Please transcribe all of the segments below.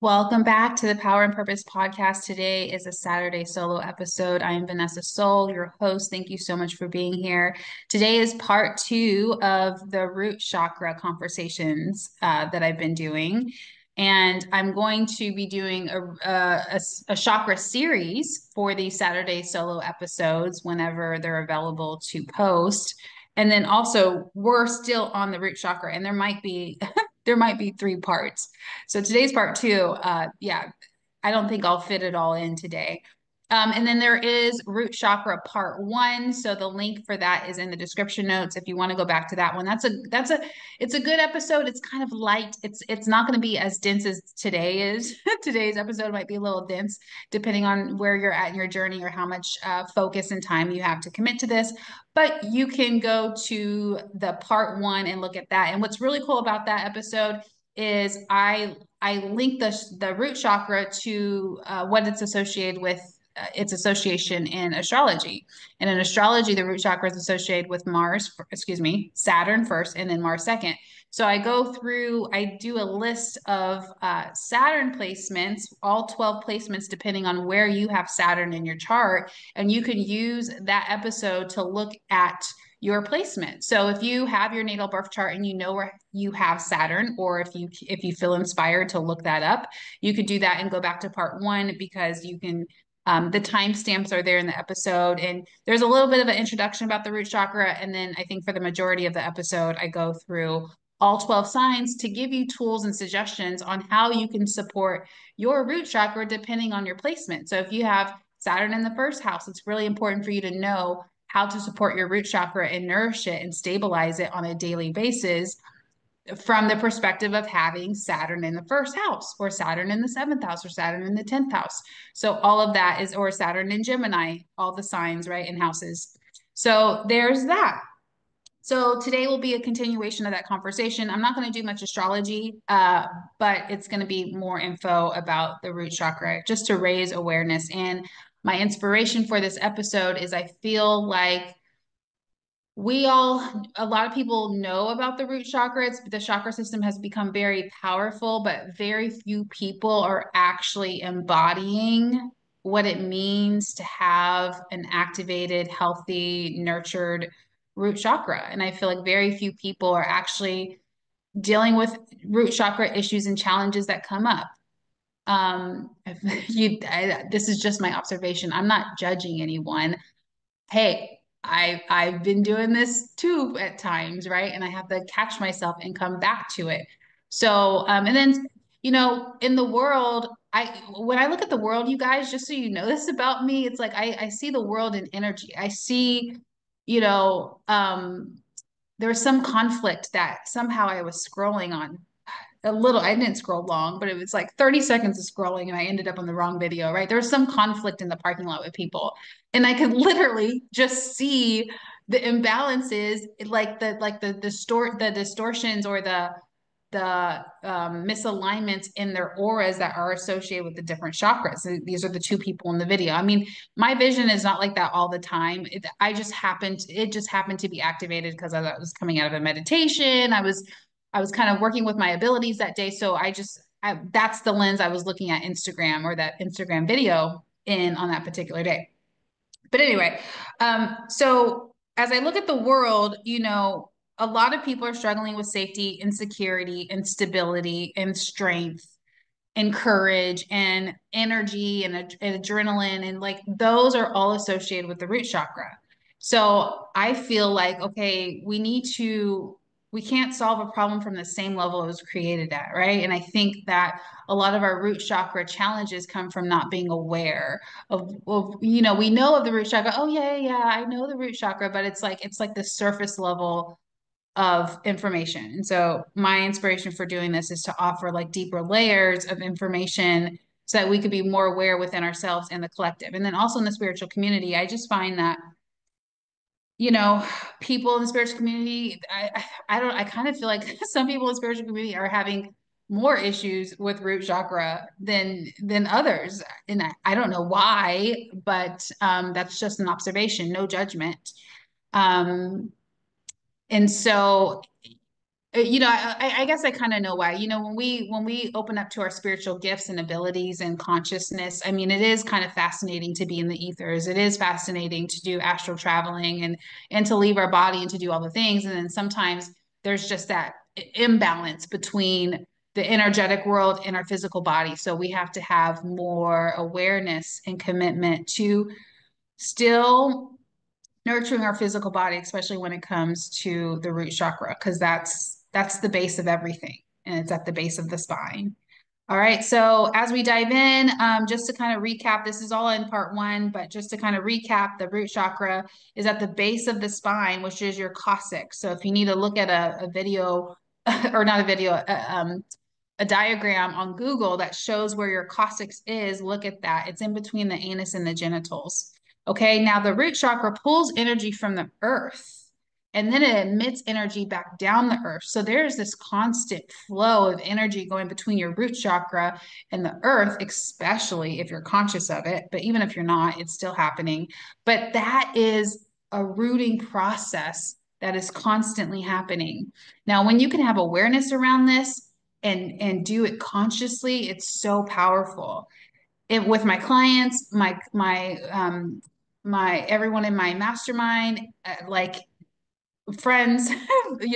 Welcome back to the Power and Purpose podcast. Today is a Saturday solo episode. I am Vanessa Soul, your host. Thank you so much for being here. Today is part two of the root chakra conversations that I've been doing. And I'm going to be doing a chakra series for the Saturday solo episodes whenever they're available to post. And then also, we're still on the root chakra, and there might be there might be three parts. So today's part two. Yeah, I don't think I'll fit it all in today. And then there is root chakra part one. So the link for that is in the description notes. If you want to go back to that one, it's a good episode. It's kind of light. It's not going to be as dense as today is. Today's episode might be a little dense, depending on where you're at in your journey or how much focus and time you have to commit to this. But you can go to the part one and look at that. And what's really cool about that episode is I link the root chakra to what it's associated with, its association in astrology. And in astrology, the root chakra is associated with Saturn first, and then Mars second. So I do a list of Saturn placements, all 12 placements, depending on where you have Saturn in your chart. And you can use that episode to look at your placement. So if you have your natal birth chart and you know where you have Saturn, or if you feel inspired to look that up, you could do that and go back to part one because you can the timestamps are there in the episode, and there's a little bit of an introduction about the root chakra. And then I think for the majority of the episode, I go through all 12 signs to give you tools and suggestions on how you can support your root chakra depending on your placement. So if you have Saturn in the first house, it's really important for you to know how to support your root chakra and nourish it and stabilize it on a daily basis from the perspective of having Saturn in the first house, or Saturn in the seventh house, or Saturn in the 10th house. So all of that is, or Saturn in Gemini, all the signs, right, in houses. So there's that. So today will be a continuation of that conversation. I'm not going to do much astrology, but it's going to be more info about the root chakra just to raise awareness. And my inspiration for this episode is I feel like a lot of people know about the root chakra. The chakra system has become very powerful, but very few people are actually embodying what it means to have an activated, healthy, nurtured root chakra. And I feel like very few people are actually dealing with root chakra issues and challenges that come up. This is just my observation. I'm not judging anyone. Hey, I've been doing this too at times, right? And I have to catch myself and come back to it. So, and then, in the world, when I look at the world, you guys, just so you know this about me, it's like I see the world in energy. I see, you know, there's some conflict that somehow I was scrolling on I didn't scroll long, but it was like 30 seconds of scrolling and I ended up on the wrong video, right? There was some conflict in the parking lot with people. And I could literally just see the imbalances, the distortions or the misalignments in their auras that are associated with the different chakras. And these are the two people in the video. I mean, my vision is not like that all the time. It just happened to be activated because I was coming out of a meditation. I was kind of working with my abilities that day. So that's the lens I was looking at Instagram, or that Instagram video in on that particular day. But anyway, so as I look at the world, a lot of people are struggling with safety, insecurity, instability, and strength, and courage, and energy, and adrenaline. And like those are all associated with the root chakra. So I feel like, okay, we can't solve a problem from the same level it was created at, right? And I think that a lot of our root chakra challenges come from not being aware of we know of the root chakra. Oh yeah, yeah, yeah, I know the root chakra, but it's like the surface level of information. And so my inspiration for doing this is to offer like deeper layers of information so that we could be more aware within ourselves and the collective. And then also in the spiritual community, I just find that people in the spiritual community, I kind of feel like some people in the spiritual community are having more issues with root chakra than others. And I don't know why, but that's just an observation, no judgment. Um, and so I guess I kind of know why. When we open up to our spiritual gifts and abilities and consciousness, I mean, it is kind of fascinating to be in the ethers. It is fascinating to do astral traveling and to leave our body and to do all the things. And then sometimes there's just that imbalance between the energetic world and our physical body. So we have to have more awareness and commitment to still nurturing our physical body, especially when it comes to the root chakra, because that's the base of everything, and it's at the base of the spine. All right, so as we dive in, just to kind of recap, this is all in part one, but just to kind of recap, the root chakra is at the base of the spine, which is your coccyx. So if you need to look at a video, or not a video, a diagram on Google that shows where your coccyx is, look at that. It's in between the anus and the genitals. Okay, now the root chakra pulls energy from the earth and then it emits energy back down the earth. So there's this constant flow of energy going between your root chakra and the earth, especially if you're conscious of it. But even if you're not, it's still happening. But that is a rooting process that is constantly happening. Now, when you can have awareness around this, and do it consciously, it's so powerful. It with my clients, my everyone in my mastermind, like friends,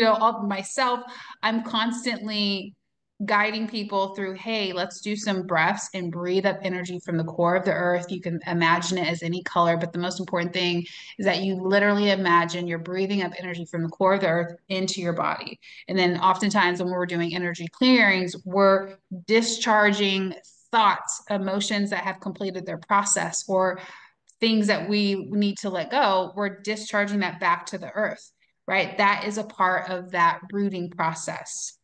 all myself, I'm constantly guiding people through, hey, let's do some breaths and breathe up energy from the core of the earth. You can imagine it as any color, but the most important thing is that you literally imagine you're breathing up energy from the core of the earth into your body. And then oftentimes when we're doing energy clearings, we're discharging thoughts, emotions that have completed their process, or things that we need to let go, we're discharging that back to the earth, right? That is a part of that rooting process,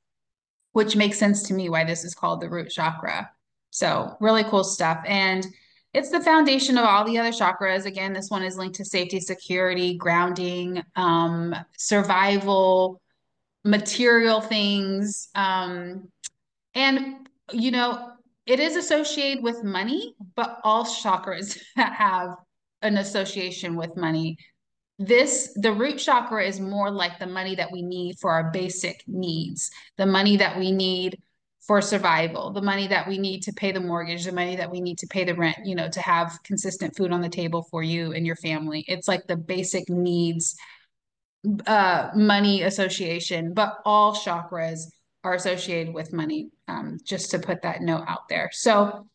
which makes sense to me why this is called the root chakra. So, really cool stuff. And it's the foundation of all the other chakras. Again, this one is linked to safety, security, grounding, survival, material things. And, you know, it is associated with money, but all chakras have an association with money. The root chakra is more like the money that we need for our basic needs, the money that we need for survival, the money that we need to pay the mortgage, the money that we need to pay the rent, to have consistent food on the table for you and your family. It's like the basic needs, money association, but all chakras are associated with money, just to put that note out there. So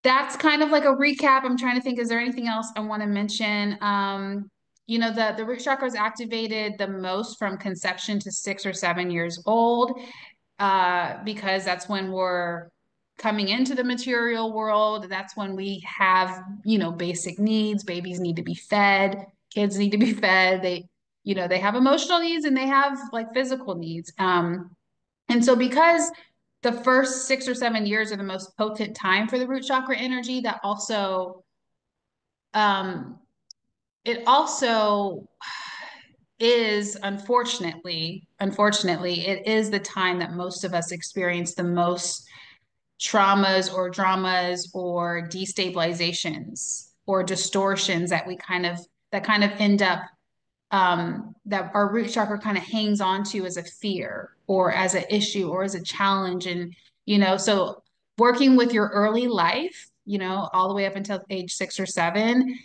that's kind of like a recap. I'm trying to think, is there anything else I want to mention? The root chakra is activated the most from conception to 6 or 7 years old, because that's when we're coming into the material world. That's when we have, basic needs. Babies need to be fed, kids need to be fed. They have emotional needs and they have like physical needs. And so because the first 6 or 7 years are the most potent time for the root chakra energy, that also um it also is unfortunately, it is the time that most of us experience the most traumas or dramas or destabilizations or distortions that kind of end up, that our root chakra kind of hangs on to as a fear or as an issue or as a challenge. And, so working with your early life, all the way up until age 6 or 7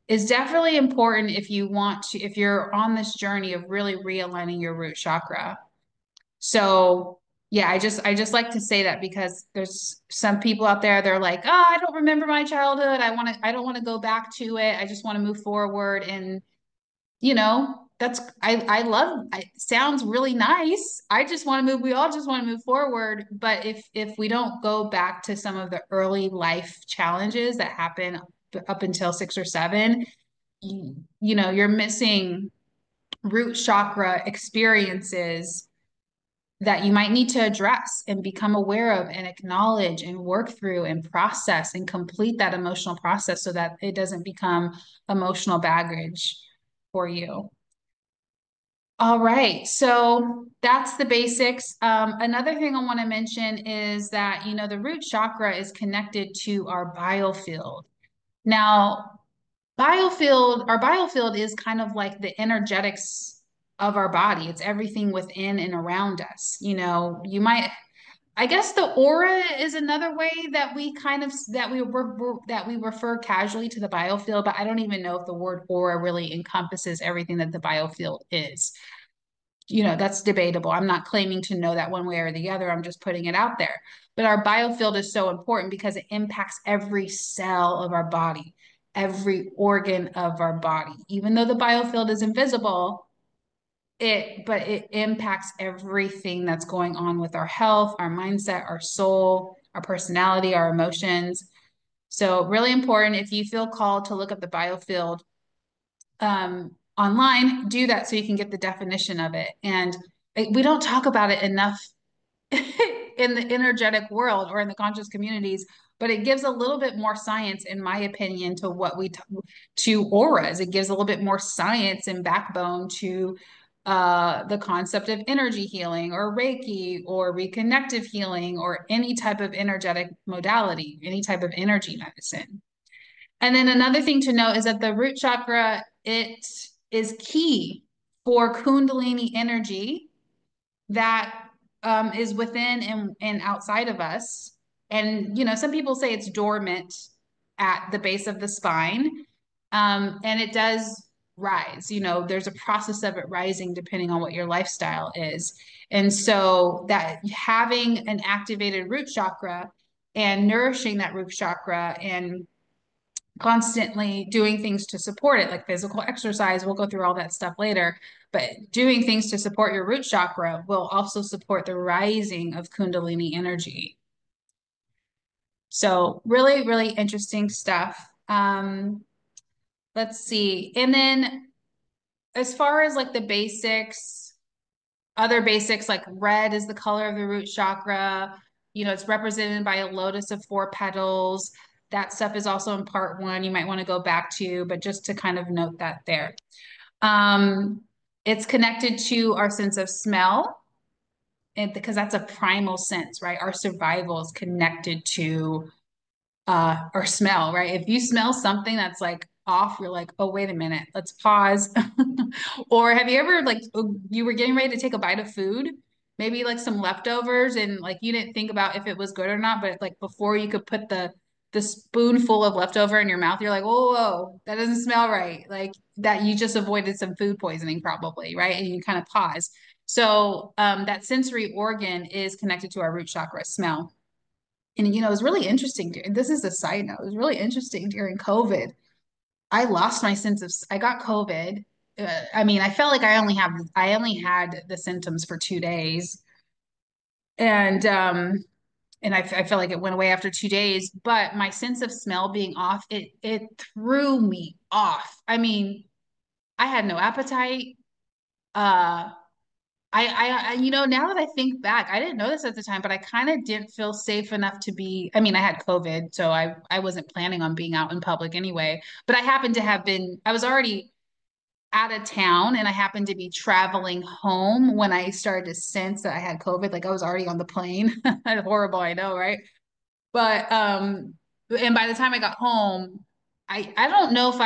is definitely important if you're on this journey of really realigning your root chakra. So yeah, I just like to say that because there's some people out there, they're like, oh, I don't remember my childhood. I don't want to go back to it. I just want to move forward. And that's I love it sounds really nice. I just want to move, we all just want to move forward. But if we don't go back to some of the early life challenges that happen up until 6 or 7, you're missing root chakra experiences that you might need to address and become aware of and acknowledge and work through and process and complete that emotional process so that it doesn't become emotional baggage for you. All right, so that's the basics. Another thing I want to mention is that, the root chakra is connected to our biofield. Now, our biofield is kind of like the energetics. of our body. It's everything within and around us. You might, I guess the aura is another way that we kind of that we refer casually to the biofield, but I don't even know if the word aura really encompasses everything that the biofield is. That's debatable. I'm not claiming to know that one way or the other. I'm just putting it out there. But our biofield is so important because it impacts every cell of our body, every organ of our body. Even though the biofield is invisible, it impacts everything that's going on with our health, our mindset, our soul, our personality, our emotions. So really important. If you feel called to look up the biofield online, do that so you can get the definition of it. And we don't talk about it enough in the energetic world or in the conscious communities, but it gives a little bit more science, in my opinion, to to auras. It gives a little bit more science and backbone to the concept of energy healing or Reiki or reconnective healing or any type of energetic modality, any type of energy medicine. And then another thing to note is that the root chakra, it is key for Kundalini energy that is within and outside of us. And, some people say it's dormant at the base of the spine. And it does rise. There's a process of it rising depending on what your lifestyle is. And so that having an activated root chakra and nourishing that root chakra and constantly doing things to support it, like physical exercise. We'll go through all that stuff later, but doing things to support your root chakra will also support the rising of Kundalini energy. So really, really interesting stuff. Let's see. And then as far as like the basics, other basics like red is the color of the root chakra. It's represented by a lotus of 4 petals. That stuff is also in part 1. You might want to go back to, but just to kind of note that there. Um, it's connected to our sense of smell, and because that's a primal sense, right? Our survival is connected to or smell, right? If you smell something that's like off, you're like, oh, wait a minute, let's pause. Or have you ever like you were getting ready to take a bite of food, maybe like some leftovers, and like you didn't think about if it was good or not, but like before you could put the spoonful of leftover in your mouth, you're like, whoa, whoa, that doesn't smell right. Like that you just avoided some food poisoning probably, right? And you kind of pause. So that sensory organ is connected to our root chakra, smell. And it was really interesting. This is a side note. It was really interesting during COVID. I lost my sense of. I got COVID. I mean, I felt like I only had the symptoms for 2 days, and I felt like it went away after 2 days. But my sense of smell being off, it threw me off. I mean, I had no appetite. Uh, now that I think back, I didn't know this at the time, but I kind of didn't feel safe enough to be. I mean, I had COVID, so I wasn't planning on being out in public anyway. But I happened to have been. I was already out of town, and I happened to be traveling home when I started to sense that I had COVID. Like I was already on the plane. Horrible, I know, right? But and by the time I got home, I don't know if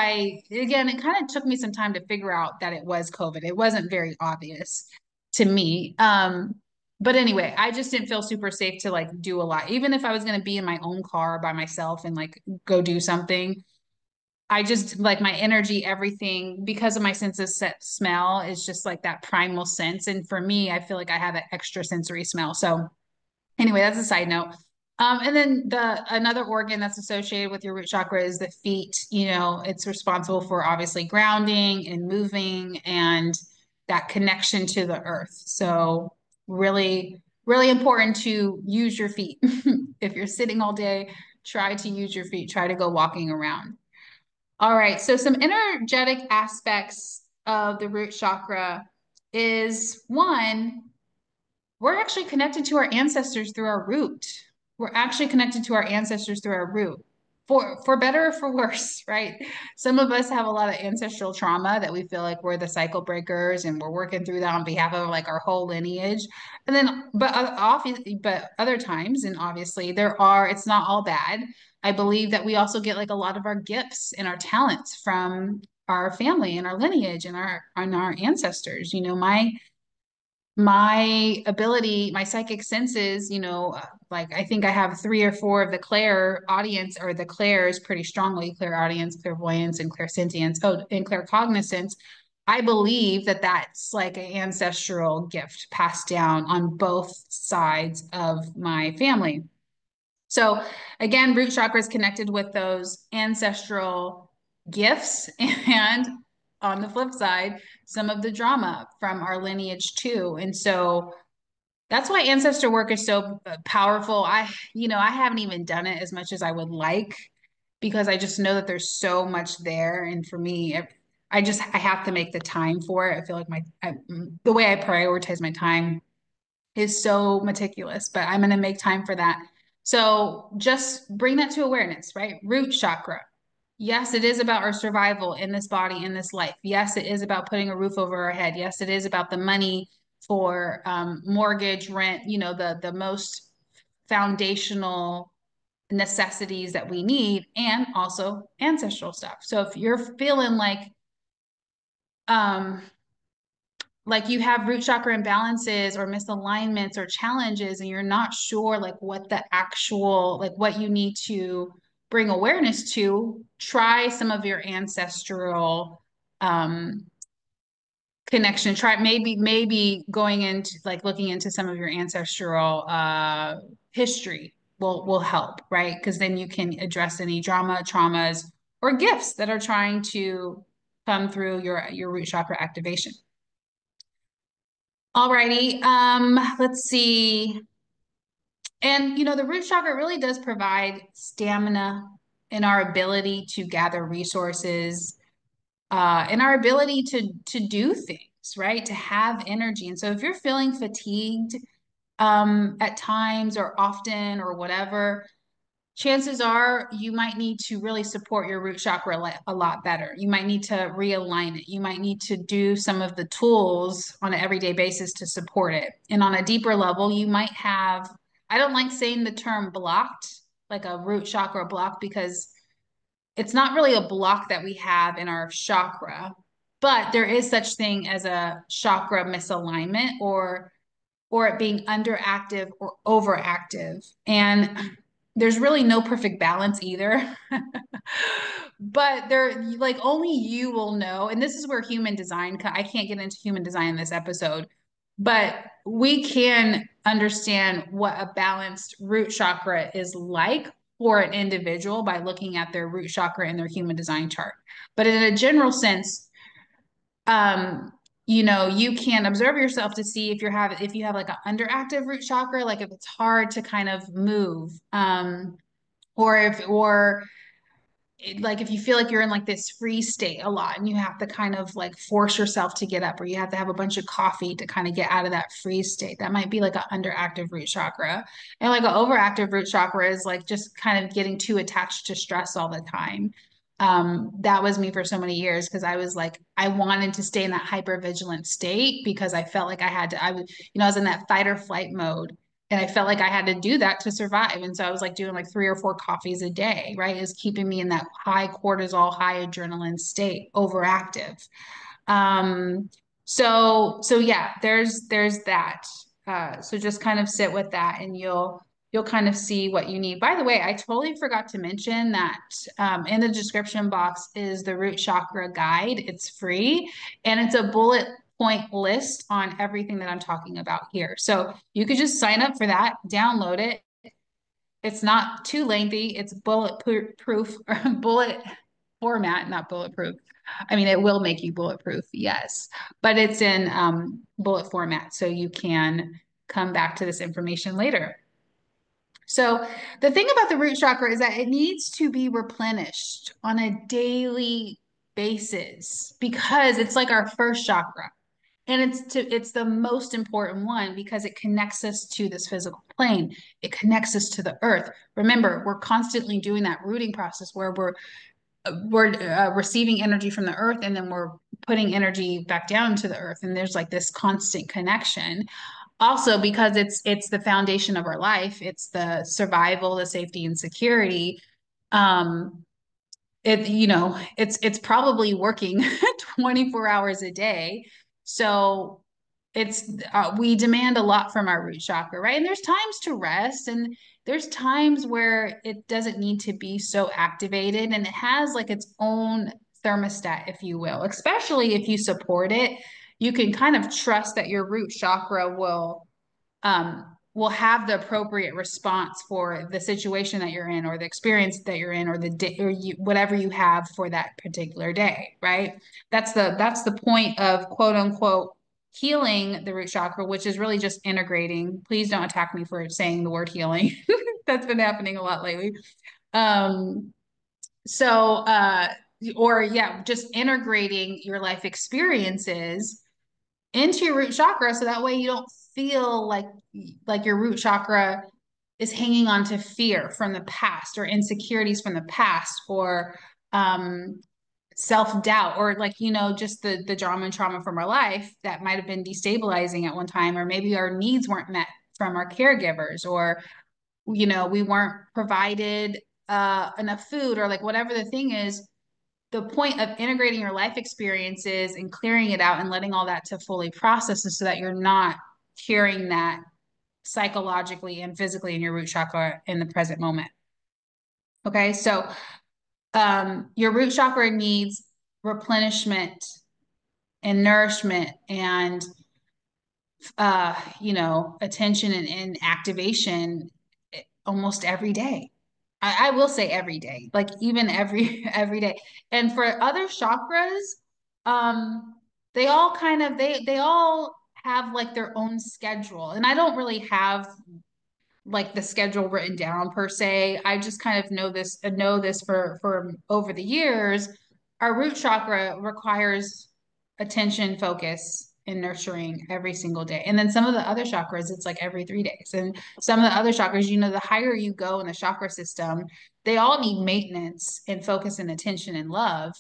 again, it kind of took me some time to figure out that it was COVID. It wasn't very obvious to me. But anyway, I just didn't feel super safe to like do a lot. Even if I was going to be in my own car by myself and like go do something, I just like my energy, everything because of my sense of smell is just like that primal sense. And for me, I feel like I have an extra sensory smell. So anyway, that's a side note. And then another organ that's associated with your root chakra is the feet. It's responsible for obviously grounding and moving and that connection to the earth. So really, really important to use your feet. If you're sitting all day, try to use your feet. Try to go walking around. All right. So some energetic aspects of the root chakra is one, we're actually connected to our ancestors through our root. We're actually connected to our ancestors through our root. For better or for worse, right? Some of us have a lot of ancestral trauma that we feel like we're the cycle breakers and we're working through that on behalf of like our whole lineage. And then, obviously, but other times, and obviously, it's not all bad. I believe that we also get like a lot of our gifts and our talents from our family and our lineage and our ancestors. You know, my ability, my psychic senses, like I think I have three or four of the clair audience, or the clairs pretty strongly: clairaudience, clairvoyance, and clairsentience. Oh, and claircognizance. I believe that that's like an ancestral gift passed down on both sides of my family. So again, root chakra is connected with those ancestral gifts, and on the flip side, some of the drama from our lineage too. And so that's why ancestor work is so powerful. I haven't even done it as much as I would like, because I just know that there's so much there. And for me, I have to make the time for it. I feel like the way I prioritize my time is so meticulous, but I'm going to make time for that. So just bring that to awareness, right? Root chakra. Yes, it is about our survival in this body, in this life. Yes, it is about putting a roof over our head. Yes, it is about the money for mortgage, rent, the most foundational necessities that we need, and also ancestral stuff. So if you're feeling um, like you have root chakra imbalances or misalignments or challenges, and you're not sure like what the actual, like what you need to bring awareness to, try some of your ancestral um connection. Try maybe going into like looking into some of your ancestral history will help, right? Because then you can address any drama, traumas, or gifts that are trying to come through your root chakra activation. Alrighty, let's see. And the root chakra really does provide stamina in our ability to gather resources, in our ability to do things, right? To have energy. And so if you're feeling fatigued at times or often or whatever, chances are you might need to really support your root chakra a lot better. You might need to realign it. You might need to do some of the tools on an everyday basis to support it. And on a deeper level, you might have, I don't like saying the term blocked, like a root chakra block, because it's not really a block that we have in our chakra, but there is such thing as a chakra misalignment, or it being underactive or overactive. And there's really no perfect balance either. But like only you will know. And this is where human design, I can't get into human design in this episode, but we can understand what a balanced root chakra is like for an individual by looking at their root chakra in their human design chart. But in a general sense, um, you can observe yourself to see if you have like an underactive root chakra, like if it's hard to kind of move, or like if you feel like you're in like this free state a lot and you have to kind of like force yourself to get up, or you have to have a bunch of coffee to kind of get out of that free state, that might be like an underactive root chakra. And like an overactive root chakra is like just kind of getting too attached to stress all the time. That was me for so many years, because I was like, I wanted to stay in that hyper vigilant state because I felt like I was in that fight or flight mode, and I felt like I had to do that to survive. And so I was like doing like 3 or 4 coffees a day, right? Is keeping me in that high cortisol, high adrenaline state, overactive. Um, so yeah, there's that. So just kind of sit with that, and you'll kind of see what you need. By the way, I totally forgot to mention that in the description box is the root chakra guide. It's free, and it's a bullet point list on everything that I'm talking about here. So you could just sign up for that, download it. It's not too lengthy. It's bulletproof or bullet format, not bulletproof. I mean, it will make you bulletproof, yes, but it's in bullet format, so you can come back to this information later. So the thing about the root chakra is that it needs to be replenished on a daily basis, because it's like our first chakra. And it's the most important one, because it connects us to this physical plane. It connects us to the earth. Remember, we're constantly doing that rooting process where we're receiving energy from the earth, and then we're putting energy back down to the earth. And there's like this constant connection. Also, because it's the foundation of our life. It's the survival, the safety, and security. Um, it's probably working 24 hours a day. So we demand a lot from our root chakra, right? And there's times to rest, and there's times where it doesn't need to be so activated, and it has like its own thermostat, if you will. Especially if you support it, you can kind of trust that your root chakra will have the appropriate response for the situation that you're in, or the experience that you're in, or the day, or whatever you have for that particular day, right? That's the point of quote unquote healing the root chakra, which is really just integrating. Please don't attack me for saying the word healing. That's been happening a lot lately. Um, so or yeah, just integrating your life experiences into your root chakra, so that way you don't feel like your root chakra is hanging on to fear from the past, or insecurities from the past, or um self-doubt, or just the drama and trauma from our life that might have been destabilizing at one time, or maybe our needs weren't met from our caregivers, or we weren't provided enough food, or like whatever the thing is. The point of integrating your life experiences and clearing it out and letting all that to fully process is so that you're not carrying that psychologically and physically in your root chakra in the present moment. Okay, so your root chakra needs replenishment and nourishment and attention and activation almost every day. I will say every day, like even every day. And for other chakras, um, they all have like their own schedule. And I don't really have like the schedule written down per se. I just kind of know this for over the years. Our root chakra requires attention, focus, and nurturing every single day. And then some of the other chakras, it's like every 3 days. And some of the other chakras, the higher you go in the chakra system, they all need maintenance and focus and attention and love,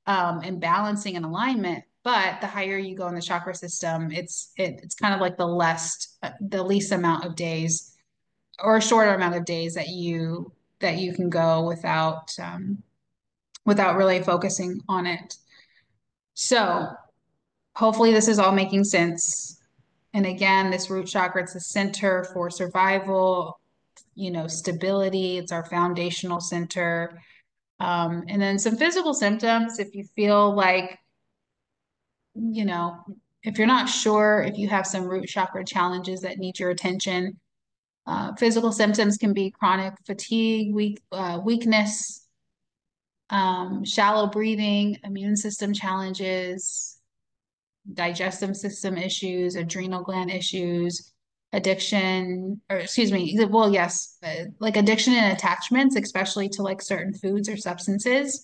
and balancing and alignment. But the higher you go in the chakra system, it's kind of like the least amount of days, or a shorter amount of days that you can go without really focusing on it. So hopefully this is all making sense. And again, this root chakra, it's the center for survival, stability. It's our foundational center. And then some physical symptoms, if you feel like, you know, if you're not sure if you have some root chakra challenges that need your attention. Physical symptoms can be chronic fatigue, weakness, shallow breathing, immune system challenges, digestive system issues, adrenal gland issues, addiction, or excuse me, well, yes, like addiction and attachments, especially to like certain foods or substances.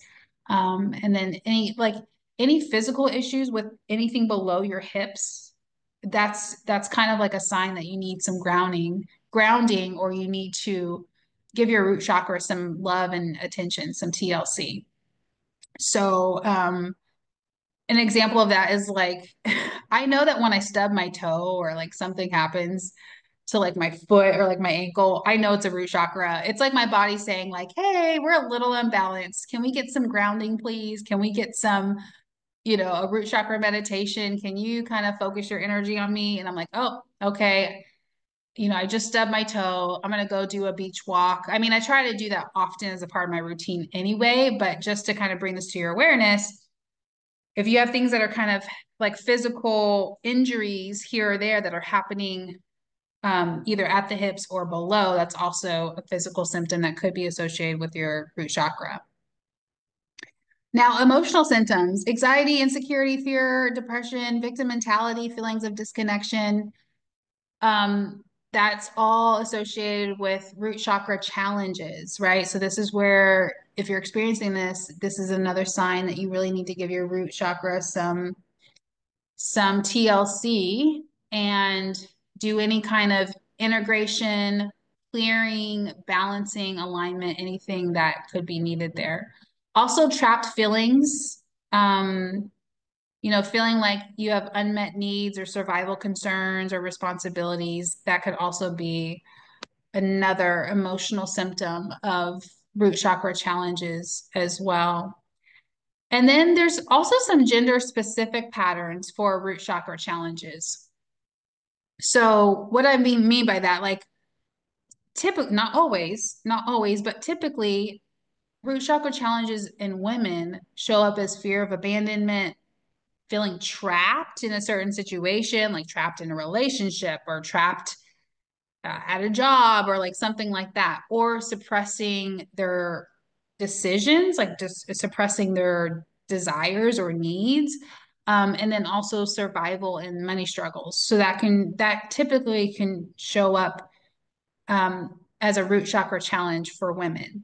And then any physical issues with anything below your hips, that's kind of like a sign that you need some grounding, or you need to give your root chakra some love and attention, some TLC. So, an example of that is like, I know that when I stub my toe, or like something happens to like my foot or like my ankle, I know it's a root chakra. It's like my body saying like, hey, we're a little unbalanced. Can we get some grounding, please? Can we get some, a root chakra meditation? Can you kind of focus your energy on me? And I'm like, oh, okay. I just stubbed my toe. I'm going to go do a beach walk. I mean, I try to do that often as a part of my routine anyway, but just to kind of bring this to your awareness, if you have things that are kind of like physical injuries here or there that are happening, either at the hips or below, that's also a physical symptom that could be associated with your root chakra. Now, emotional symptoms: anxiety, insecurity, fear, depression, victim mentality, feelings of disconnection. That's all associated with root chakra challenges, right? So this is where, if you're experiencing this is another sign that you really need to give your root chakra some TLC and do any kind of integration, clearing, balancing, alignment, anything that could be needed there. Also, trapped feelings, feeling like you have unmet needs or survival concerns or responsibilities, that could also be another emotional symptom of root chakra challenges as well. And then there's also some gender specific patterns for root chakra challenges. So what I mean by that, like typically, not always, but typically root chakra challenges in women show up as fear of abandonment, feeling trapped in a certain situation, like trapped in a relationship or trapped at a job or like something like that, or suppressing their decisions, like just suppressing their desires or needs. And then also survival and money struggles. So that typically can show up as a root chakra challenge for women.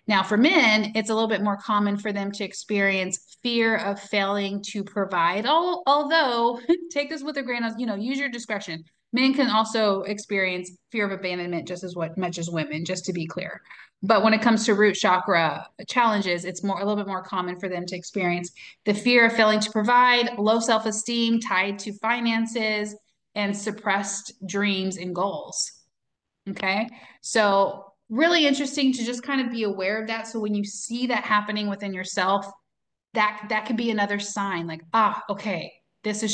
Now, for men, it's a little bit more common for them to experience fear of failing to provide. Although, take this with a grain of, use your discretion. Men can also experience fear of abandonment just as much as women, just to be clear. But when it comes to root chakra challenges, it's a little bit more common for them to experience the fear of failing to provide, low self-esteem tied to finances, and suppressed dreams and goals. Okay. So really interesting to just kind of be aware of that. So when you see that happening within yourself, that could be another sign like, okay,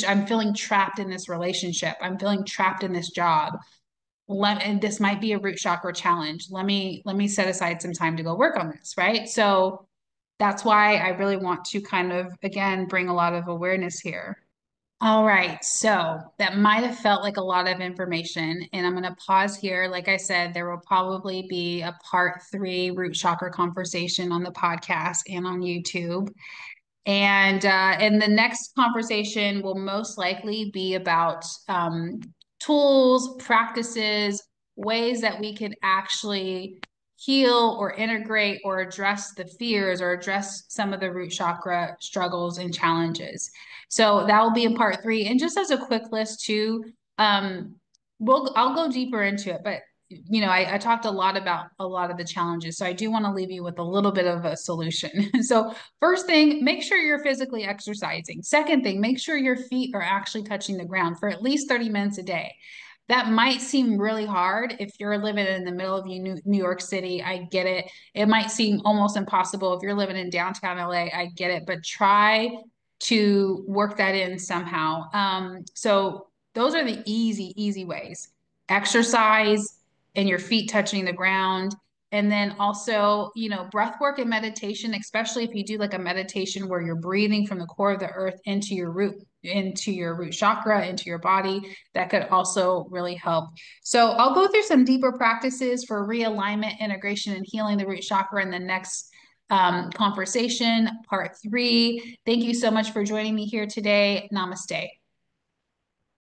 I'm feeling trapped in this relationship. I'm feeling trapped in this job. And this might be a root chakra challenge. Let me set aside some time to go work on this. Right. So that's why I really want to kind of, again, bring a lot of awareness here. All right, so that might have felt like a lot of information, and I'm going to pause here. Like I said, there will probably be a part three root chakra conversation on the podcast and on YouTube. And the next conversation will most likely be about tools, practices, ways that we could actually heal or integrate or address the fears or address some of the root chakra struggles and challenges. So that will be in part three. And just as a quick list too, I'll go deeper into it, but I talked a lot about a lot of the challenges. So I do want to leave you with a little bit of a solution. So first thing, make sure you're physically exercising. Second thing, make sure your feet are actually touching the ground for at least 30 minutes a day. That might seem really hard if you're living in the middle of New York City. I get it. It might seem almost impossible if you're living in downtown LA. I get it, but try to work that in somehow. So those are the easy ways. Exercise and your feet touching the ground. And then also, breath work and meditation, especially if you do like a meditation where you're breathing from the core of the earth into your root chakra, into your body, that could also really help. So I'll go through some deeper practices for realignment, integration, and healing the root chakra in the next conversation, part three. Thank you so much for joining me here today. Namaste.